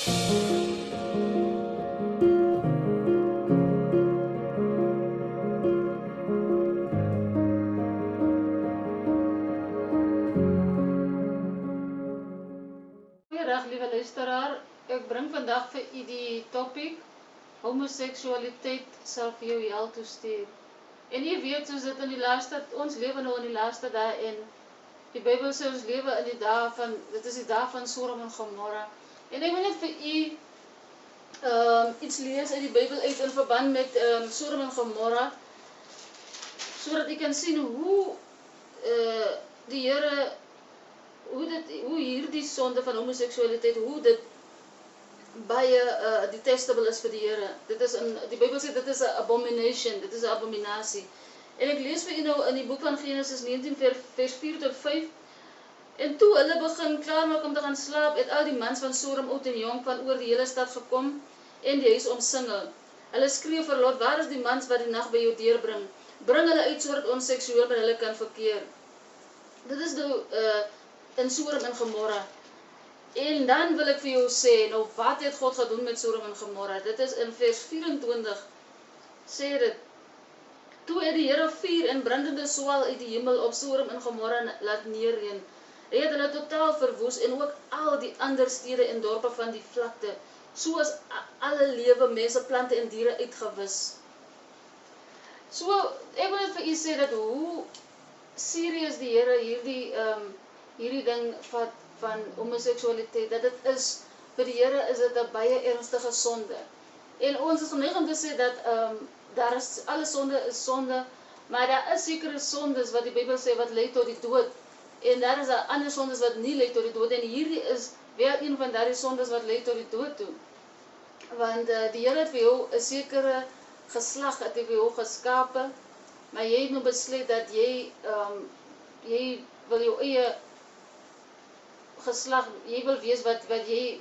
Goeiedag liewe luisteraar, ek bring vandag vir u die topic homoseksualiteit sal vir jou hel toe stuur. En jy weet soos dit in die laaste, ons lewe nou in die laaste dae en die Bybel sê ons lewe in die dae van, dit is die dae van Sodom en Gomorra. En ek wil net vir u iets lees uit die Bybel uit in verband met Sodom en Gomorra, sodat u kan sien hoe die Here hoe hierdie sonde van homoseksualiteit, hoe dit baie detestable is vir die Here. Dit is die Bybel sê dit is 'n abomination, dit is 'n abominasie. En ek lees vir u nou in die boek van Genesis 19 vers 4 tot 5. En toe hulle begin klaarmaak om te gaan slaap, het al die mans van Sodom, oud en jong, van oor die hele stad gekom en die huis omsingel. Hulle skree vir Lot, waar is die mans wat die nag by jou deurbring? Bring hulle uit sodat ons seksueel met hulle kan verkeer. Dit is nou in Sodom en Gomorra. En dan wil ek vir jou sê, nou wat het God gedoen met Sodom en Gomorra? Dit is in vers 24, sê dit, toe het die Here vuur en brandende swaal uit die hemel op Sodom en Gomorra laat neerreën. Hy het hulle totaal verwoes en ook al die ander stede en dorpe van die vlakte, soos alle lewe, mense, plante en diere uitgewis. So, ek wil net vir u sê dat hoe serieus die Here hierdie ding vat van homoseksualiteit, dat dit is, vir die Here is dit 'n baie ernstige sonde. En ons is geneig om te sê dat daar is, alle sonde is sonde, maar daar is sekere sondes wat die Bybel sê wat lei tot die dood. En daar is ander sondes wat nie lei tot die dood, en hierdie is wel een van daardie sondes wat lei tot die dood toe. Want die Here het vir jou 'n sekere geslag, het hy vir jou geskape, maar jy het nou besluit dat jy wil jou eie geslag, jy wil wees wat jy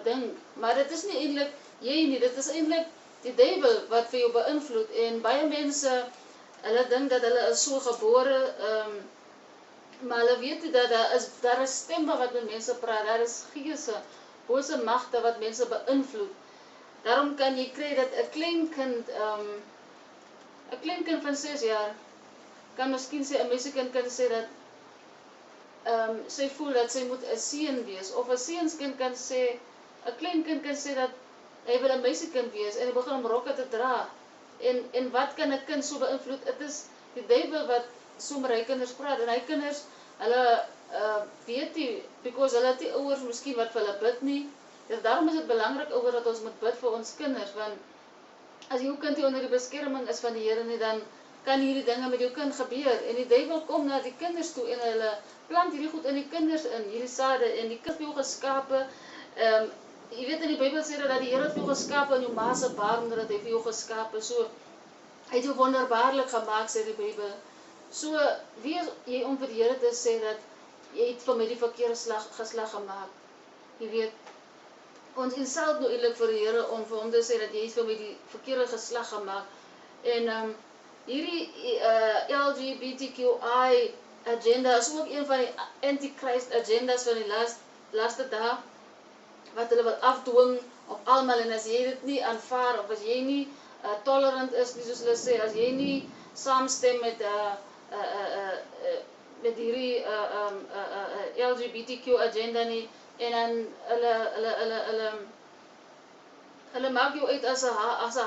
dink, maar dit is nie eintlik jy nie, dit is eintlik die duiwel wat vir jou beïnvloed. En baie mense, hulle dink dat hulle is so gebore, maar hulle weet nie dat daar is stemme wat met mense praat, daar is geese, bose magte wat mense beïnvloed. Daarom kan jy kry dat 'n klein kind van 6 jaar kan miskien sê, 'n meisiekind kan sê dat sy voel dat sy moet 'n seun wees, of 'n seunskind kan sê, 'n klein kind kan sê dat hy wil 'n meisiekind wees en hy begin om rokke te dra. En wat kan 'n kind so beïnvloed? Dit is die duiwel wat so met hy kinders praat, en hy kinders, hulle weet nie, because hulle het nie ouers miskien wat vir hulle bid nie. Daarom is dit belangrik ouers dat ons moet bid vir ons kinders, want as jou kind nie onder die beskerming is van die Here nie, dan kan hierdie dinge met jou kind gebeur. En die duiwel kom na die kinders toe en hulle plant hierdie goed in die kinders in, hierdie sade, en die kind het jou geskape. Jy weet in die Bybel sê dat die Here het jou geskape in jou ma se baarmoeder, dat hy vir jou geskape, so hy het jou wonderbaarlik gemaak, sê die Bybel. So wie is jy om vir die Here te sê dat jy het vir my die verkeerde geslag gemaak? Jy weet, ons insult nou eintlik vir die Here om vir hom te sê dat jy het vir my die verkeerde geslag gemaak. En hierdie LGBTQI agenda is ook een van die antichrist agendas van die laaste dae, wat hulle wil afdwing op almal. En as jy dit nie aanvaar, of as jy nie tolerant is nie, soos hulle sê, as jy nie saamstem met hierdie LGBTQ agenda nie, en dan hulle maak jou uit as 'n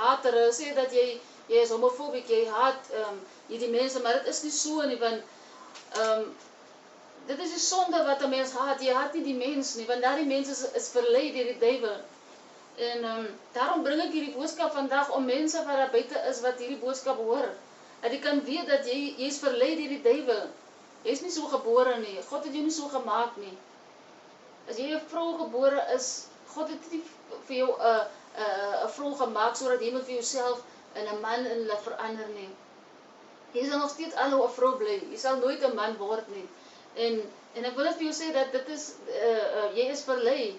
hater. Hulle sê dat jy is homofobiek, jy haat hierdie mense, maar dit is nie so nie, want dit is die sonde wat 'n mens haat. Jy haat nie die mens nie, want daardie mens is verlei deur die duiwel. En daarom bring ek hierdie boodskap vandag om mense wat daar buite is wat hierdie boodskap hoor, dat jy kan weet dat jy is verlei deur die duiwel. Jy is nie so gebore nie. God het jou nie so gemaak nie. As jy 'n vrou gebore is, God het nie vir jou 'n vrou gemaak sodat jy moet vir jouself in 'n man in hulle verander nie. Jy sal nog steeds aanhou 'n vrou bly. Jy sal nooit 'n man word nie. En ek wil net vir jou sê dat dit is jy is verlei.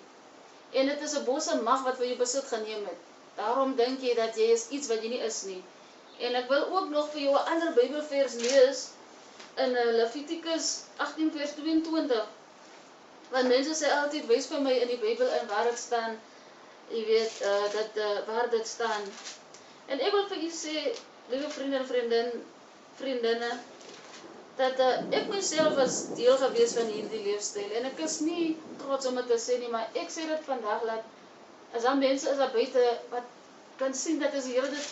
En dit is 'n bose mag wat vir jou besit geneem het. Daarom dink jy dat jy is iets wat jy nie is nie. En ek wil ook nog vir jou 'n ander Bybelvers lees in Levitikus 18 vers 22. Want mense sê altyd, wys vir my in die Bybel in waar dit staan jy weet, waar dit staan. En ek wil vir julle sê, liewe vriende en vriendinne, dat ek myself was deel gewees van hierdie leefstyl. En ek is nie trots om dit te sê nie, maar ek sê dit vandag, dat as daar mense is daar buite wat kan sien dat as die Here dit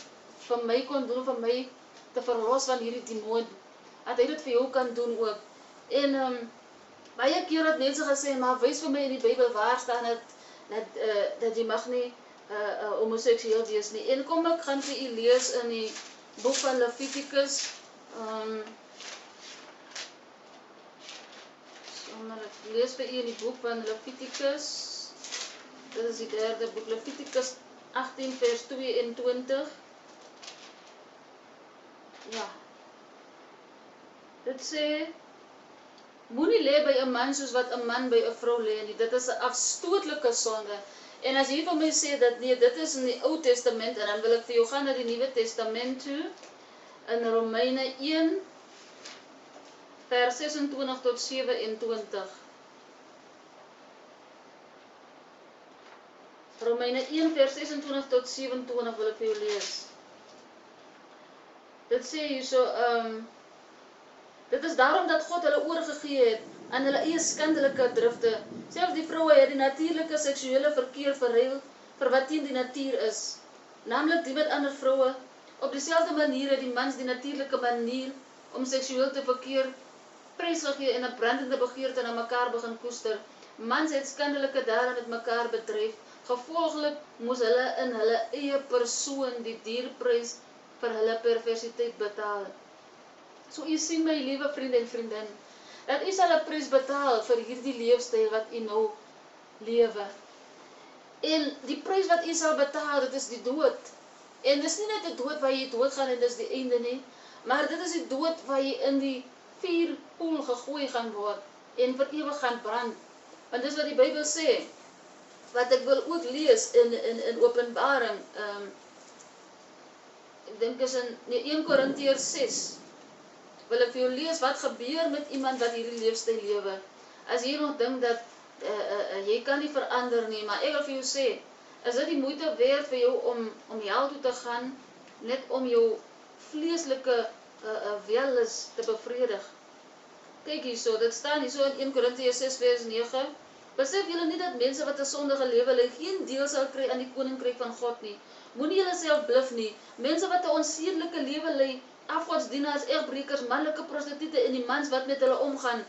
vir my kon doen, vir my te verlos van hierdie demoon, dat hy dit vir jou kan doen ook. En baie keer het mense gesê, maar wys vir my in die Bybel waar staan dat jy mag nie homoseksueel wees nie. En kom ek gaan vir u lees in die boek van Levitikus, ek lees vir u in die boek van Levitikus, dit is die 3de boek, Levitikus 18 vers 22, ja, dit sê, moenie lê by 'n man soos wat 'n man by 'n vrou lê nie, dit is 'n afstootlike sonde. En as jy vir my sê dat nee, dit is in die Ou Testament, en dan wil ek vir jou gaan na die Nuwe Testament toe, in Romeine 1, vers 26 tot 27. Romeine 1, vers 26 tot 27 wil ek vir jou lees. Dit sê hierso, dit is daarom dat God hulle oorgegee het aan hulle eie skandelike drifte. Selfs die vroue het die natuurlike seksuele verkeer verruil vir wat teen die natuur is, naamlik die met ander vroue. Op dieselfde manier het die mans die natuurlike manier om seksueel te verkeer prysgegee en 'n brandende begeerte na mekaar begin koester. Mans het skandelike dade met mekaar bedryf. Gevolglik moes hulle in hulle eie persoon die dierprys vir hulle perversiteit betaal. So u sien my liewe vriend en vriendin, dat u sal 'n prys betaal vir hierdie leefstyl wat u nou lewe. En die prys wat u sal betaal, dit is die dood. En dis nie net die dood waar jy doodgaan en dis die einde nie, maar dit is die dood waar jy in die vuurpoel gegooi gaan word en vir ewig gaan brand. Want dis wat die Bybel sê, wat ek wil ook lees in Openbaring, ek dink is in 1 Korintiërs 6, wil ek vir jou lees wat gebeur met iemand wat hierdie leefstyl lewe. As jy nog dink dat jy kan nie verander nie, maar ek wil vir jou sê, is dit die moeite werd vir jou om hel toe te gaan, net om jou vleeslike wellus te bevredig. Kyk hierso, dit staan hierso in 1 Korintiërs 6 vers 9, besef julle nie dat mense wat 'n sondige lewe lei geen deel sal kry aan die koninkryk van God nie. Moenie julle self bluf nie. Mense wat 'n onsedelike lewe lei, afgodsdienaars, egbrekers, manlike prostituie en die mans wat met hulle omgaan,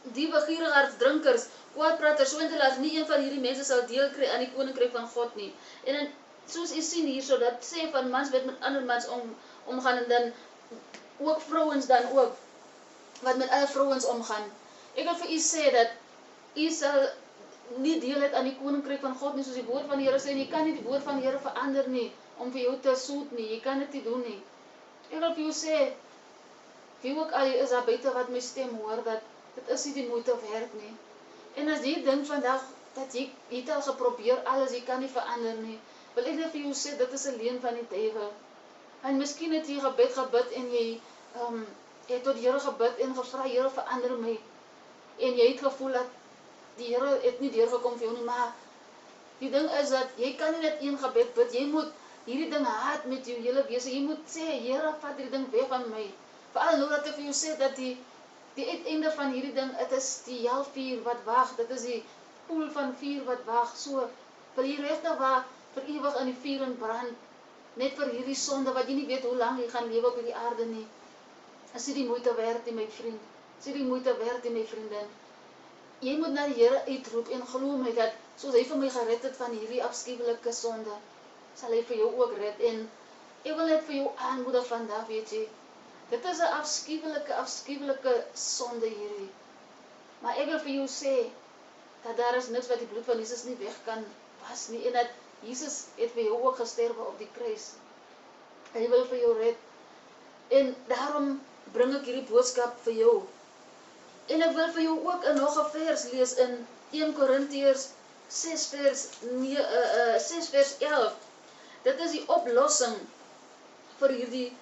die begierigards, drinkers, kwaadpraters, swindelaars, nie een van hierdie mense sal deel kry aan die koninkryk van God nie. En dan, soos jy sien hierso, dat sê van mans wat met ander mans omgaan, en dan ook vrouens dan ook, wat met ander vrouens omgaan. Ek wil vir u sê dat u sal nie deel het aan die koninkryk van God nie, soos die woord van die Here sê, en jy kan nie die woord van die Here verander nie, om vir jou te soet nie, jy kan dit nie doen nie. Ek wil vir jou sê, wie ook al jy is daar buite wat my stem hoor, dat dit is nie die moeite werd nie. En as jy dink vandag, dat jy het al geprobeer alles, jy kan nie verander nie, wil ek vir jou sê, dit is 'n leuen van die duiwel. En miskien het jy gebid en jy het tot die Here gebid en gevra, Here verander my. En jy het gevoel dat die Here het nie deurgekom vir jou nie, maar die ding is dat jy kan nie net een gebed bid, jy moet hierdie ding haat met jou hele wese, jy moet sê, Here vat hierdie ding weg van my. Veral nou dat ek vir jou sê, dat die uiteinde van hierdie ding, het is die helvuur wat wag, dit is die poel van vuur wat wag, so, wil jy regtig waar, vir ewig in die vuur en brand, net vir hierdie sonde, wat jy nie weet hoe lang jy gaan lewe op die aarde nie. Is dit die moeite werd nie, my vriend? Is dit die moeite werd nie, my vriendin? Jy moet na die Here uitroep en glo my dat, soos hy vir my gered het van hierdie afskuwelike sonde, sal hy vir jou ook red. En ek wil net vir jou aanmoedig vandag, weet jy, dit is 'n afskuwelike sonde hierdie. Maar ek wil vir jou sê, dat daar is niks wat die bloed van Jesus nie weg kan was nie, en dat Jesus het vir jou ook gesterwe op die kruis. Hy wil vir jou red. En daarom bring ek hierdie boodskap vir jou. En ek wil vir jou ook nog 'n vers lees in 1 Korintiërs 6 vers 11. Dit is die oplossing vir hierdie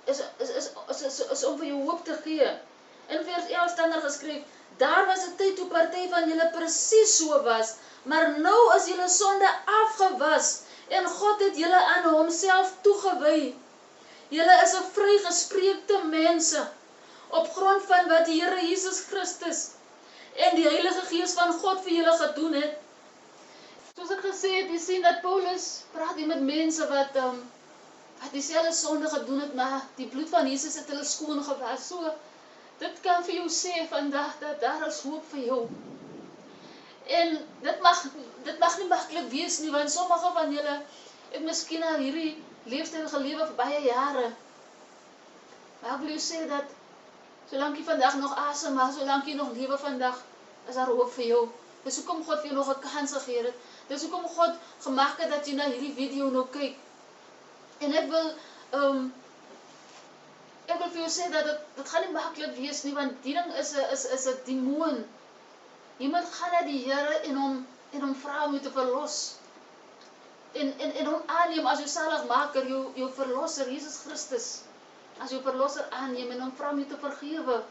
is om vir jou hoop te gee. In vers 11 staan daar geskryf, daar was 'n tyd toe party van julle presies so was, Maar nou is julle sonde afgewas en God het julle aan homself toegewy. Julle is 'n vrygespreekte mense op grond van wat die Here Jesus Christus en die Heilige Gees van God vir julle gedoen het. Soos ek gesê het, jy sien dat Paulus praat hier met mense wat dieselfde sonde gedoen het, maar die bloed van Jesus het hulle skoon gewas. So, dit kan vir jou sê vandag dat daar is hoop vir jou. En dit mag nie maklik wees nie, want sommige van julle het miskien al hierdie leefstyl gelewe vir baie jare. Maar ek wil jou sê dat solank jy vandag nog asemhaal, solank jy nog lewe vandag, is daar hoop vir jou. Dis hoekom God vir jou nog 'n kans gegee het. Dis hoekom God gemaak het dat jy na hierdie video nou kyk. En ek wil vir jou sê dat dit gaan nie maklik wees nie, want die ding is 'n demoon. Jy moet gaan na die Here en hom vra om jou te verlos. En hom aanneem as jou saligmaker, jou verlosser, Jesus Christus. As jou verlosser aanneem en hom vra om jou te vergewe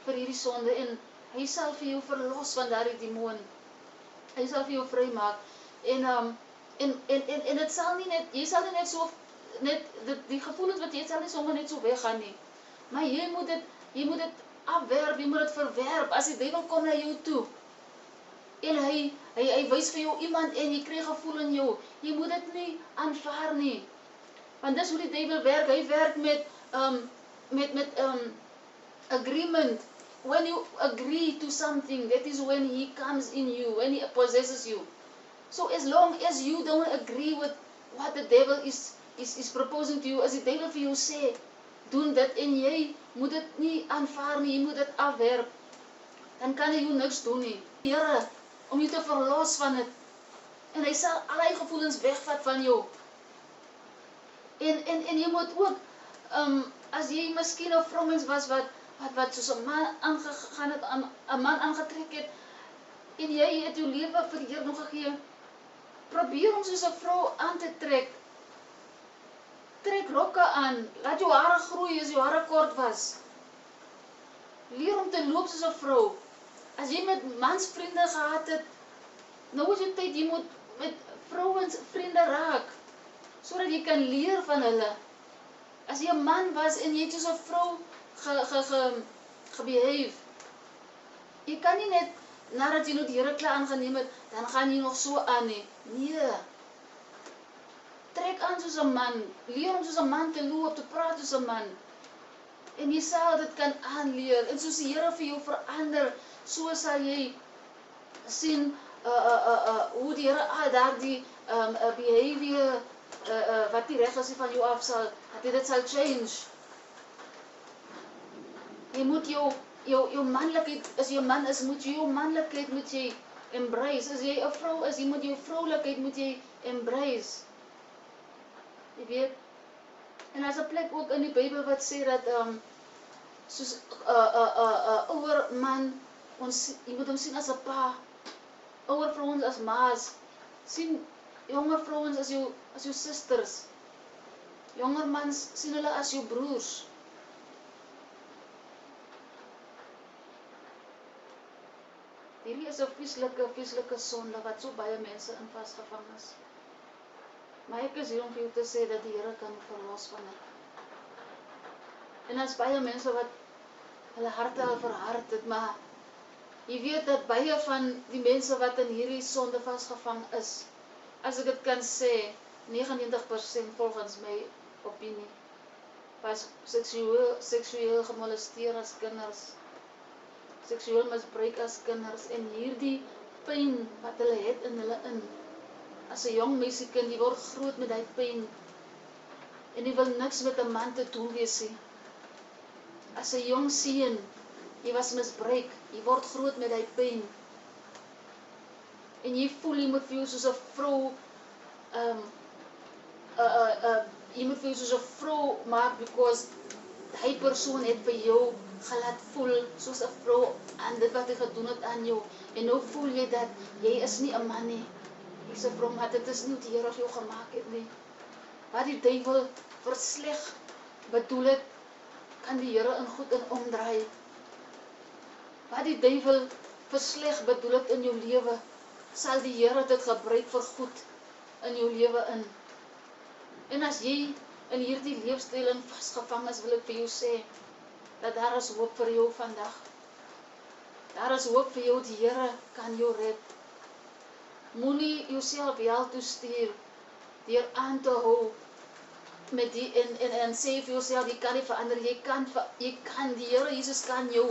vir hierdie sonde, en hy sal vir jou verlos van daardie demoon. Hy sal vir jou vrymaak. En dit sal nie net, jy sal nie net so die gevoelens wat jy het, sal nie sommer net so weggaan nie. Maar jy moet dit afwerp, jy moet dit verwerp. As die duiwel kom na jou toe en hy wys vir jou iemand en jy kry gevoel in jou, jy moet dit nie aanvaar nie. Want dis hoe die duiwel werk. Hy werk met agreement. When you agree to something, that is when he comes in you, when he possesses you. So as long as you don't agree with what the devil is proposing to you, as die duiwel vir jou sê, doen dit en jy moet dit nie aanvaar nie, jy moet dit afwerp, dan kan hy jou niks doen nie. Here, om jou te verlos van dit, en hy sal allerlei gevoelens wegvat van jou. En jy moet ook, as jy miskien 'n vroumens was wat soos 'n man aangegaan het, 'n man aangetrek het, en jy het jou lewe vir die Here nog gegee, probeer om soos 'n vrou aan te trek. Trek rokke aan, laat jou hare groei as jou hare kort was. Leer om te loop soos 'n vrou. As jy met mansvriende gehad het, nou is dit tyd, jy moet met vrouens vriende raak, sodat jy kan leer van hulle. As jy 'n man was en jy het soos 'n vrou gebehave, jy kan nie net, nadat jy nou die Here klaar aangeneem het, dan gaan jy nog so aan nie. Nee. Trek aan soos 'n man, leer om soos 'n man te loop, te praat soos 'n man. En jy sal dit kan aanleer, en soos die Here vir jou verander, so sal jy sien hoe die Here daardie behavior wat die reg is van jou af sal, dat dit sal change. Jy moet jou manlikheid, as jy 'n man is, moet jy jou manlikheid moet jy embrace. As jy 'n vrou is, jy moet jou vroulikheid moet jy embrace. Jy weet. En as 'n plek ook in die Bybel wat sê dat soos 'n ouer man, jy moet hom sien as 'n pa. Ouer vrouens as ma's. Sien jonger vrouens as jou susters. Jonger mans sien hulle as jou broers. Hierdie is 'n vieslike sonde wat so baie mense in vasgevang is. Maar ek is hier om vir jou te sê dat die Here kan verlos van dit. En as baie mense wat hulle harte al verhard het, maar jy weet dat baie van die mense wat in hierdie sonde vasgevang is, as ek dit kan sê, 99% volgens my opinie, was seksueel gemolesteer as kinders, seksueel misbruik as kinders, en hierdie pyn wat hulle het in hulle in, as 'n jong meisiekind, die word groot met die pyn, en die wil niks met 'n man te doen wees nie. As 'n jong seun, jy was misbruik, jy word groot met die pyn, en jy voel jy moet vir jou soos 'n vrou, jy moet vir jou soos 'n vrou maak, because die persoon het vir jou gelaat voel soos 'n vrou aan dit wat hy gedoen het aan jou, en nou voel jy dat jy is nie 'n man nie, jy's 'n vrou, maar dit is nie die Here jou gemaak het nie. Wat die duiwel versleg bedoel het, kan die Here in goed en omdraai. Wat die duiwel versleg bedoel het in jou lewe, sal die Here dit gebruik vir goed in jou lewe in. En as jy in hierdie leefstyl vasgevang is, wil ek vir jou sê, dat daar is hoop vir jou vandag. Daar is hoop vir jou, die Here kan jou red. Moenie jouself hel toe stuur, deur aan te hou, met die, en sê vir jouself, jy kan nie verander, jy kan, die Here Jesus kan jou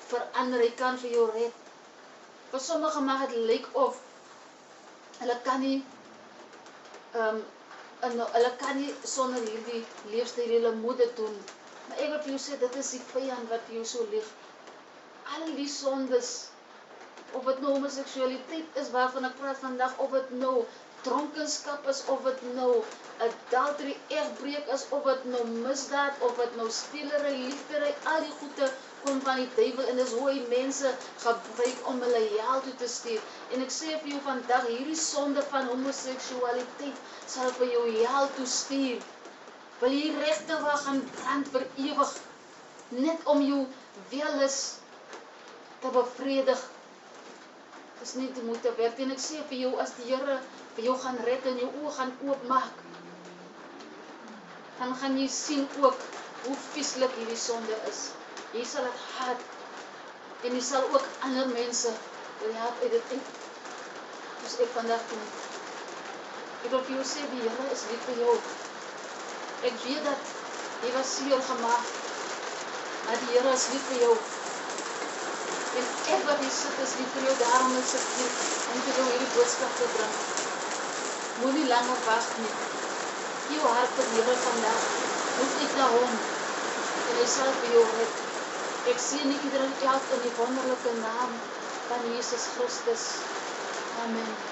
verander, hy kan vir jou red. Vir sommige mag het lyk of, hulle kan nie sonder hierdie leefstyl, hulle moet dit doen. Maar ek wil vir jou sê, dit is die vyand wat vir jou so lieg. Al die sondes, of het nou homoseksualiteit is waarvan ek praat vandag, of het nou dronkenskap is, of het nou adultery, egbreek is, of het nou misdaad, of het nou steelery, liefdery, al die goede kom van die duivel, en dis hoe hy mense gebruik om hulle hel toe te stuur. En ek sê vir jou vandag, hierdie sonde van homoseksualiteit sal vir jou hel toe stuur. Wil jy regte waar gaan brand vir ewig, net om jou welis te bevredig. Dis nie te moeite werd. En ek sê vir jou, as die Here vir jou gaan red en jou oë gaan oopmaak, dan gaan jy sien ook hoe vieslik hierdie sonde is. Jy sal dit haat, en jy sal ook ander mense wil help uit dit uit. Dus ek vandag doen. Ek wil vir jou sê, die Here is lief vir jou. Ek weet dat jy was seer gemaak, maar die Here is lief vir jou. En ek wat hier sit is lief vir jou, daarom is ek hier, om vir jou hierdie boodskap te bring. Moenie langer wag nie. Gee jou hart vir die Here vandag, roep uit na hom, en hy sal vir jou red. Ek sien nie iedereen elk in die wonderlike naam van Jesus Christus. Amen.